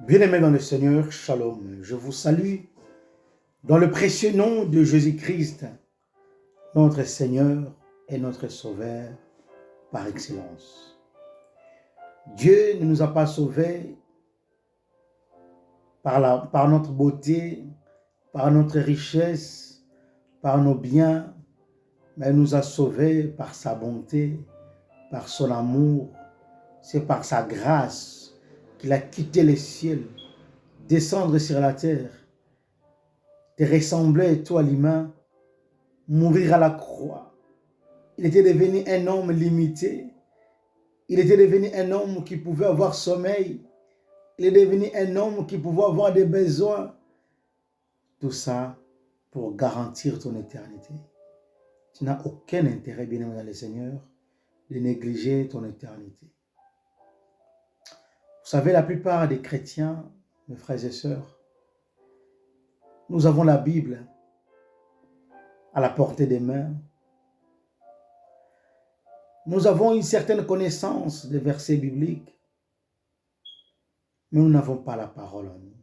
Bien-aimés dans le Seigneur, Shalom. Je vous salue dans le précieux nom de Jésus-Christ, notre Seigneur et notre Sauveur par excellence. Dieu ne nous a pas sauvés par notre beauté, par notre richesse, par nos biens, mais il nous a sauvés par sa bonté, par son amour. C'est par sa grâce qu'il a quitté les cieux, descendre sur la terre, te ressembler, toi l'humain, mourir à la croix. Il était devenu un homme limité. Il était devenu un homme qui pouvait avoir sommeil. Il est devenu un homme qui pouvait avoir des besoins. Tout ça pour garantir ton éternité. Tu n'as aucun intérêt, bien-aimé dans le Seigneur, de négliger ton éternité. Vous savez, la plupart des chrétiens, mes frères et sœurs, nous avons la Bible à la portée des mains. Nous avons une certaine connaissance des versets bibliques, mais nous n'avons pas la parole en nous.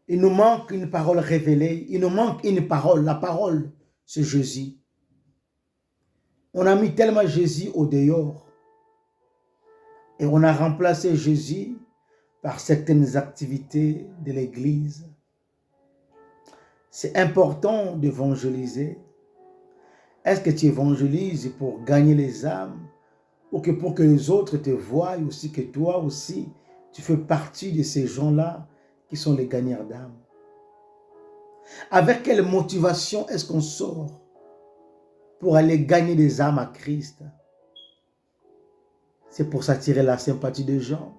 Il nous manque une parole révélée, il nous manque une parole. La parole, c'est Jésus. On a mis tellement Jésus au dehors et on a remplacé Jésus par certaines activités de l'Église. C'est important d'évangéliser. Est-ce que tu évangélises pour gagner les âmes ou que pour que les autres te voient aussi, que toi aussi, tu fais partie de ces gens-là qui sont les gagnants d'âmes? Avec quelle motivation est-ce qu'on sort pour aller gagner des âmes à Christ? C'est pour s'attirer la sympathie des gens,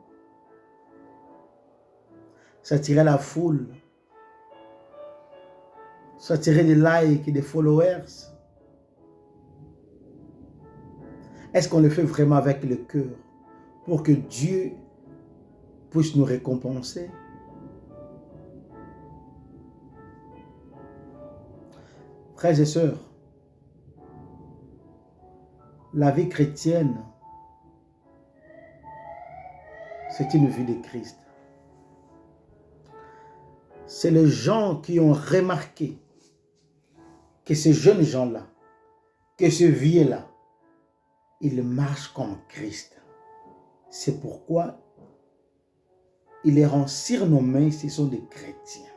s'attirer la foule, s'attirer des likes et des followers. Est-ce qu'on le fait vraiment avec le cœur pour que Dieu puisse nous récompenser? Frères et sœurs, la vie chrétienne, c'est une vie de Christ. C'est les gens qui ont remarqué que ces jeunes gens-là, que ce vieux-là, ils marchent comme Christ. C'est pourquoi il les rend surnommés, ce sont des chrétiens.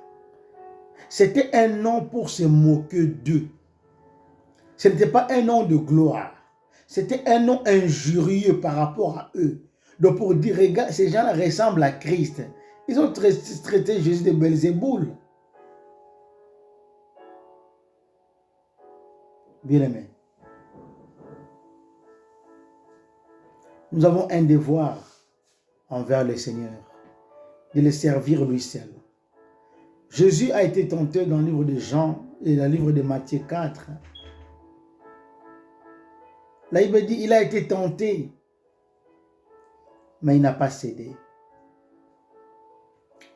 C'était un nom pour se moquer d'eux. Ce n'était pas un nom de gloire. C'était un nom injurieux par rapport à eux. Donc pour dire, regarde, ces gens-là ressemblent à Christ. Ils ont traité Jésus de Belzéboul. Bien-aimés, nous avons un devoir envers le Seigneur, de le servir lui seul. Jésus a été tenté dans le livre de Jean et dans le livre de Matthieu 4. Là, il me dit, il a été tenté, mais il n'a pas cédé.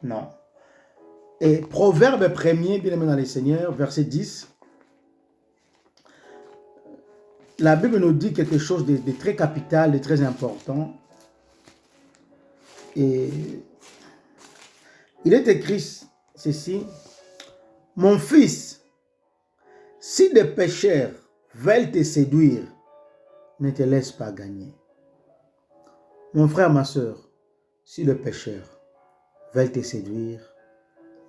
Non. Et Proverbe 1er, bien aimé dans le Seigneur, verset 10. La Bible nous dit quelque chose de très capital, de très important. Et il est écrit ceci. Mon fils, si des pécheurs veulent te séduire, ne te laisse pas gagner. Mon frère, ma soeur, si les pécheurs veulent te séduire,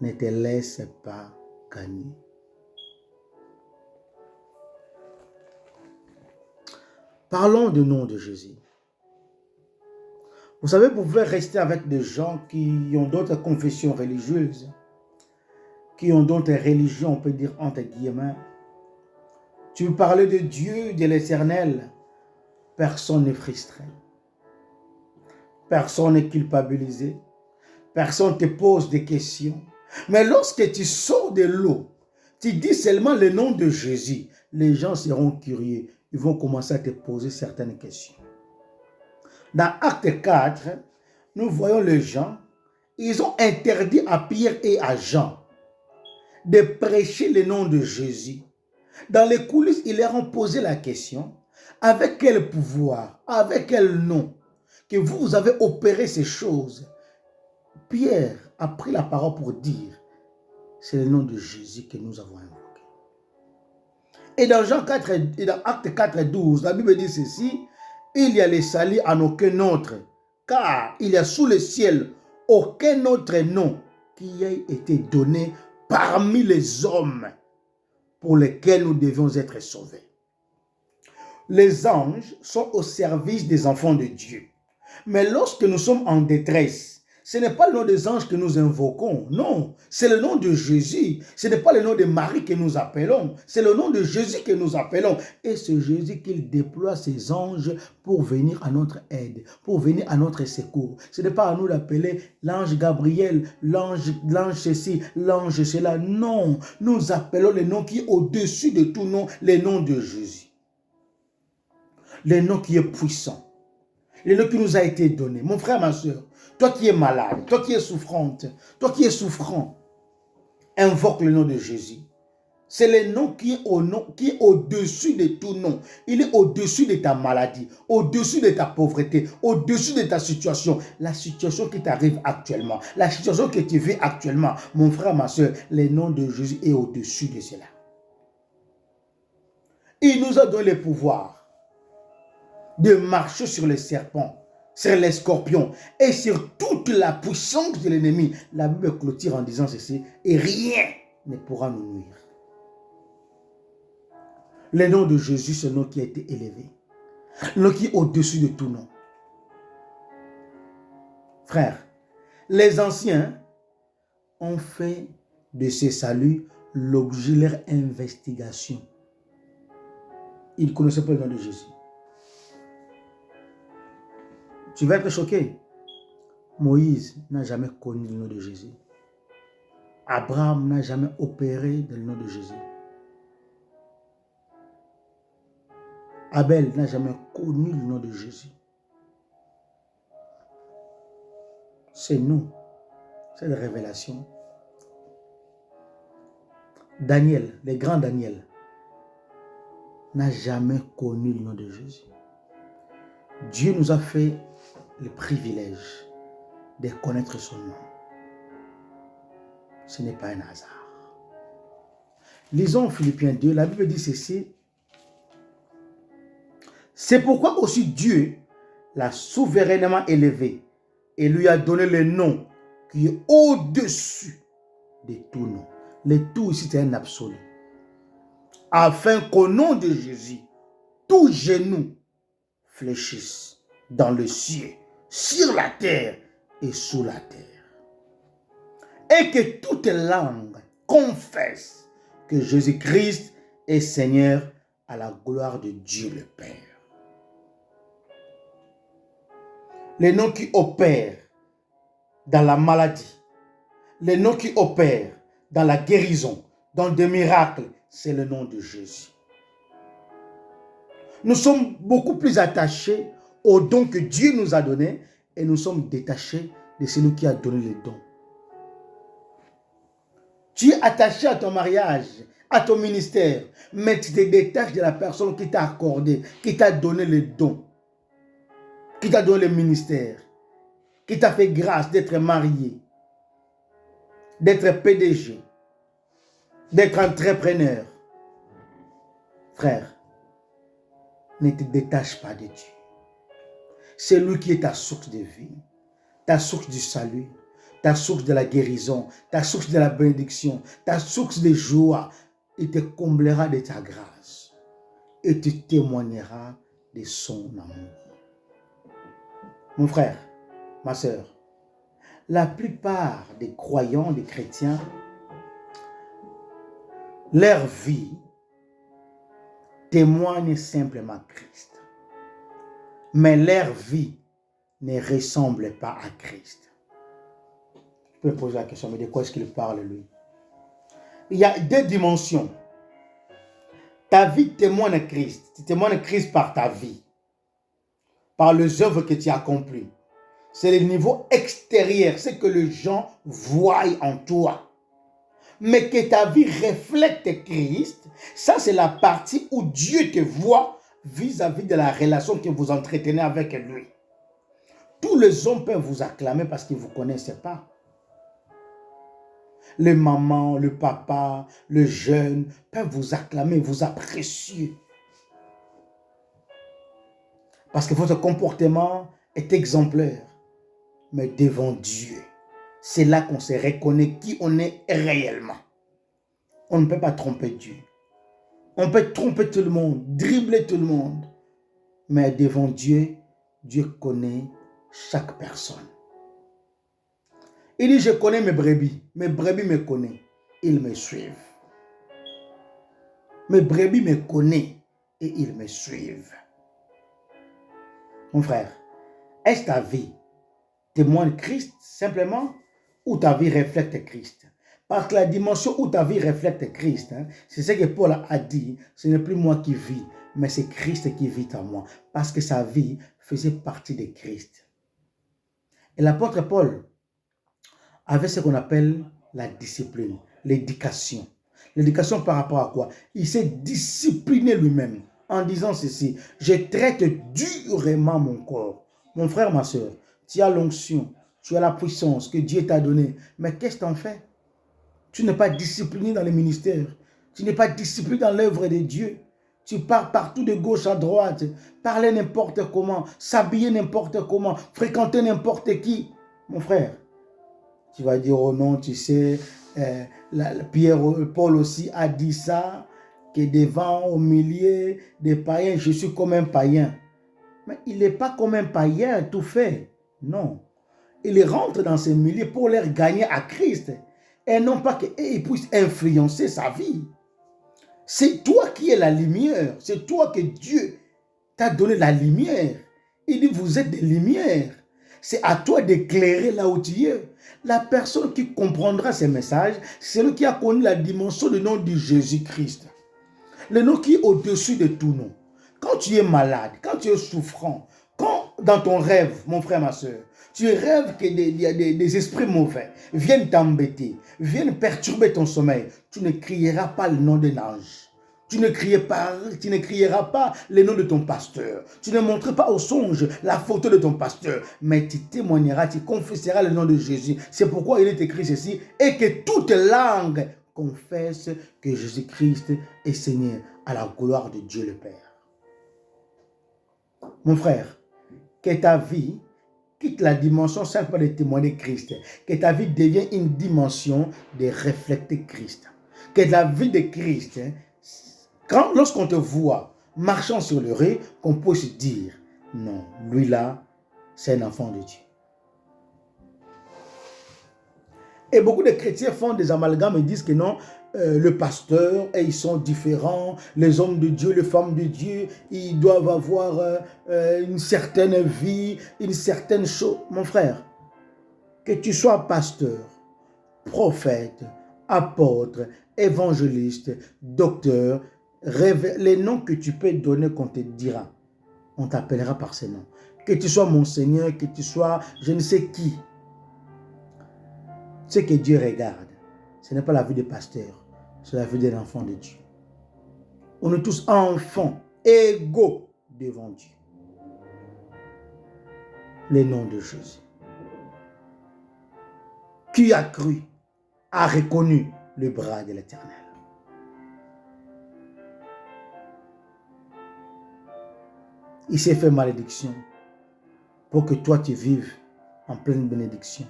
ne te laisse pas gagner. Parlons du nom de Jésus. Vous savez, vous pouvez rester avec des gens qui ont d'autres confessions religieuses, qui ont d'autres religions, on peut dire entre guillemets. Tu veux parler de Dieu, de l'Éternel, personne n'est frustré. Personne n'est culpabilisé. Personne ne te pose des questions. Mais lorsque tu sors de l'eau, tu dis seulement le nom de Jésus, les gens seront curieux. Ils vont commencer à te poser certaines questions. Dans Acte 4, nous voyons les gens, ils ont interdit à Pierre et à Jean de prêcher le nom de Jésus. Dans les coulisses, ils leur ont posé la question, avec quel pouvoir, avec quel nom que vous avez opéré ces choses, Pierre a pris la parole pour dire, c'est le nom de Jésus que nous avons invoqué. Et dans Jean 4 et dans Acte 4 et 12, la Bible dit ceci, il y a les salis en aucun autre, car il y a sous le ciel aucun autre nom qui ait été donné parmi les hommes pour lesquels nous devions être sauvés. Les anges sont au service des enfants de Dieu. Mais lorsque nous sommes en détresse, ce n'est pas le nom des anges que nous invoquons, non, c'est le nom de Jésus. Ce n'est pas le nom de Marie que nous appelons, c'est le nom de Jésus que nous appelons. Et c'est Jésus qui déploie ses anges pour venir à notre aide, pour venir à notre secours. Ce n'est pas à nous d'appeler l'ange Gabriel, l'ange ceci, l'ange cela. Non, nous appelons le nom qui est au-dessus de tout nom, le nom de Jésus. Le nom qui est puissant. Le nom qui nous a été donné. Mon frère, ma soeur, toi qui es malade, toi qui es souffrante, toi qui es souffrant, invoque le nom de Jésus. C'est le nom qui est au-dessus de tout nom. Il est au-dessus de ta maladie, au-dessus de ta pauvreté, au-dessus de ta situation. La situation qui t'arrive actuellement, la situation que tu vis actuellement. Mon frère, ma soeur, le nom de Jésus est au-dessus de cela. Il nous a donné le pouvoir de marcher sur les serpents, sur les scorpions et sur toute la puissance de l'ennemi. La Bible clôture en disant ceci, et rien ne pourra nous nuire. Le nom de Jésus, c'est le nom qui a été élevé. Le nom qui est au-dessus de tout nom. Frères, les anciens ont fait de ce salut l'objet de leur investigation. Ils ne connaissaient pas le nom de Jésus. Tu vas être choqué. Moïse n'a jamais connu le nom de Jésus. Abraham n'a jamais opéré dans le nom de Jésus. Abel n'a jamais connu le nom de Jésus. C'est nous, c'est la révélation. Daniel, le grand Daniel, n'a jamais connu le nom de Jésus. Dieu nous a fait le privilège de connaître son nom. Ce n'est pas un hasard. Lisons Philippiens 2, la Bible dit ceci. C'est pourquoi aussi Dieu l'a souverainement élevé et lui a donné le nom qui est au-dessus de tout nom. Le tout ici, c'est un absolu. Afin qu'au nom de Jésus, tout genou fléchisse dans le ciel, sur la terre et sous la terre. Et que toute langue confesse que Jésus-Christ est Seigneur à la gloire de Dieu le Père. Le nom qui opère dans la maladie, le nom qui opère dans la guérison, dans des miracles, c'est le nom de Jésus. Nous sommes beaucoup plus attachés aux dons que Dieu nous a donnés et nous sommes détachés de celui qui a donné les dons. Tu es attaché à ton mariage, à ton ministère, mais tu te détaches de la personne qui t'a accordé, qui t'a donné les dons, qui t'a donné le ministère, qui t'a fait grâce d'être marié, d'être PDG, d'être entrepreneur. Frère, ne te détache pas de Dieu. C'est lui qui est ta source de vie, ta source du salut, ta source de la guérison, ta source de la bénédiction, ta source de joie. Il te comblera de ta grâce et te témoignera de son amour. Mon frère, ma soeur, la plupart des croyants, des chrétiens, leur vie témoigne simplement Christ. Mais leur vie ne ressemble pas à Christ. Je peux me poser la question, mais de quoi est-ce qu'il parle, lui? Il y a deux dimensions. Ta vie témoigne Christ. Tu témoignes Christ par ta vie, par les œuvres que tu as accomplies. C'est le niveau extérieur, c'est que les gens voient en toi. Mais que ta vie reflète Christ, ça c'est la partie où Dieu te voit vis-à-vis de la relation que vous entretenez avec lui. Tous les hommes peuvent vous acclamer parce qu'ils ne vous connaissent pas. Les mamans, le papa, le jeune peuvent vous acclamer, vous apprécier. Parce que votre comportement est exemplaire. Mais devant Dieu, c'est là qu'on se reconnaît qui on est réellement. On ne peut pas tromper Dieu. On peut tromper tout le monde, dribbler tout le monde. Mais devant Dieu, Dieu connaît chaque personne. Il dit, je connais mes brebis me connaissent, ils me suivent. Mes brebis me connaissent et ils me suivent. Mon frère, est-ce ta vie témoigne Christ simplement ou ta vie reflète Christ? Parce que la dimension où ta vie reflète Christ, c'est ce que Paul a dit, ce n'est plus moi qui vis, mais c'est Christ qui vit en moi. Parce que sa vie faisait partie de Christ. Et l'apôtre Paul avait ce qu'on appelle la discipline, l'éducation. L'éducation par rapport à quoi? Il s'est discipliné lui-même en disant ceci, je traite durement mon corps. Mon frère, ma soeur, tu as l'onction, tu as la puissance que Dieu t'a donnée, mais qu'est-ce que tu en fais? Tu n'es pas discipliné dans le ministère, tu n'es pas discipliné dans l'œuvre de Dieu. Tu pars partout de gauche à droite, parler n'importe comment, s'habiller n'importe comment, fréquenter n'importe qui. Mon frère, tu vas dire, oh non, tu sais, Paul aussi a dit ça, que devant, au milieu des païens, je suis comme un païen. Mais il n'est pas comme un païen tout fait. Non. Il rentre dans ces milieux pour leur gagner à Christ. Et non pas qu'ils puissent influencer sa vie. C'est toi qui es la lumière. C'est toi que Dieu t'a donné la lumière. Il dit, vous êtes des lumières. C'est à toi d'éclairer là où tu es. La personne qui comprendra ces messages, c'est celui qui a connu la dimension du nom de Jésus-Christ. Le nom qui est au-dessus de tout nom. Quand tu es malade, quand tu es souffrant, quand dans ton rêve, mon frère, ma soeur, tu rêves que des esprits mauvais viennent t'embêter, viennent perturber ton sommeil, tu ne crieras pas le nom d'un ange. Tu ne crieras pas le nom de ton pasteur. Tu ne montres pas au songe la photo de ton pasteur. Mais tu témoigneras, tu confesseras le nom de Jésus. C'est pourquoi il est écrit ceci. Et que toute langue confesse que Jésus-Christ est Seigneur à la gloire de Dieu le Père. Mon frère, que ta vie quitte la dimension simplement de témoigner Christ. Que ta vie devienne une dimension de refléter Christ. Que la vie de Christ, lorsqu'on te voit marchant sur le riz, qu'on puisse dire, non, lui là, c'est un enfant de Dieu. Et beaucoup de chrétiens font des amalgames et disent que non, le pasteur, et ils sont différents, les hommes de Dieu, les femmes de Dieu, ils doivent avoir une certaine vie, une certaine chose. Mon frère, que tu sois pasteur, prophète, apôtre, évangéliste, docteur, les noms que tu peux donner qu'on te dira, on t'appellera par ces noms. Que tu sois Monseigneur, que tu sois je ne sais qui. Ce que Dieu regarde, ce n'est pas la vie de pasteur, c'est la vie d'un enfant de Dieu. On est tous enfants, égaux devant Dieu. Le nom de Jésus. Qui a cru, a reconnu le bras de l'Éternel. Il s'est fait malédiction pour que toi tu vives en pleine bénédiction.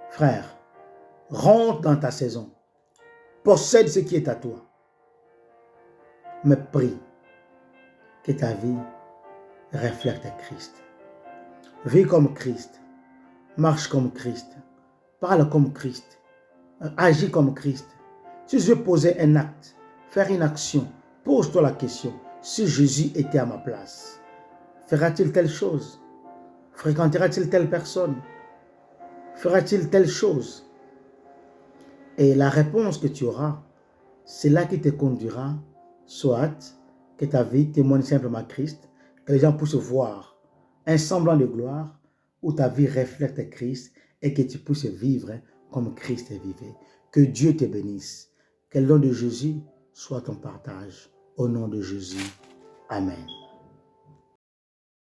Frère, rentre dans ta saison. Possède ce qui est à toi. Mais prie que ta vie reflète Christ. Vis comme Christ. Marche comme Christ. Parle comme Christ. Agis comme Christ. Si je veux poser un acte, faire une action, pose-toi la question. Si Jésus était à ma place, fera-t-il telle chose? Fréquentera-t-il telle personne? Fera-t-il telle chose? Et la réponse que tu auras, c'est là qui te conduira, soit que ta vie témoigne simplement Christ, que les gens puissent voir un semblant de gloire, où ta vie reflète Christ et que tu puisses vivre comme Christ vivait. Que Dieu te bénisse. Que le nom de Jésus soit ton partage. Au nom de Jésus. Amen.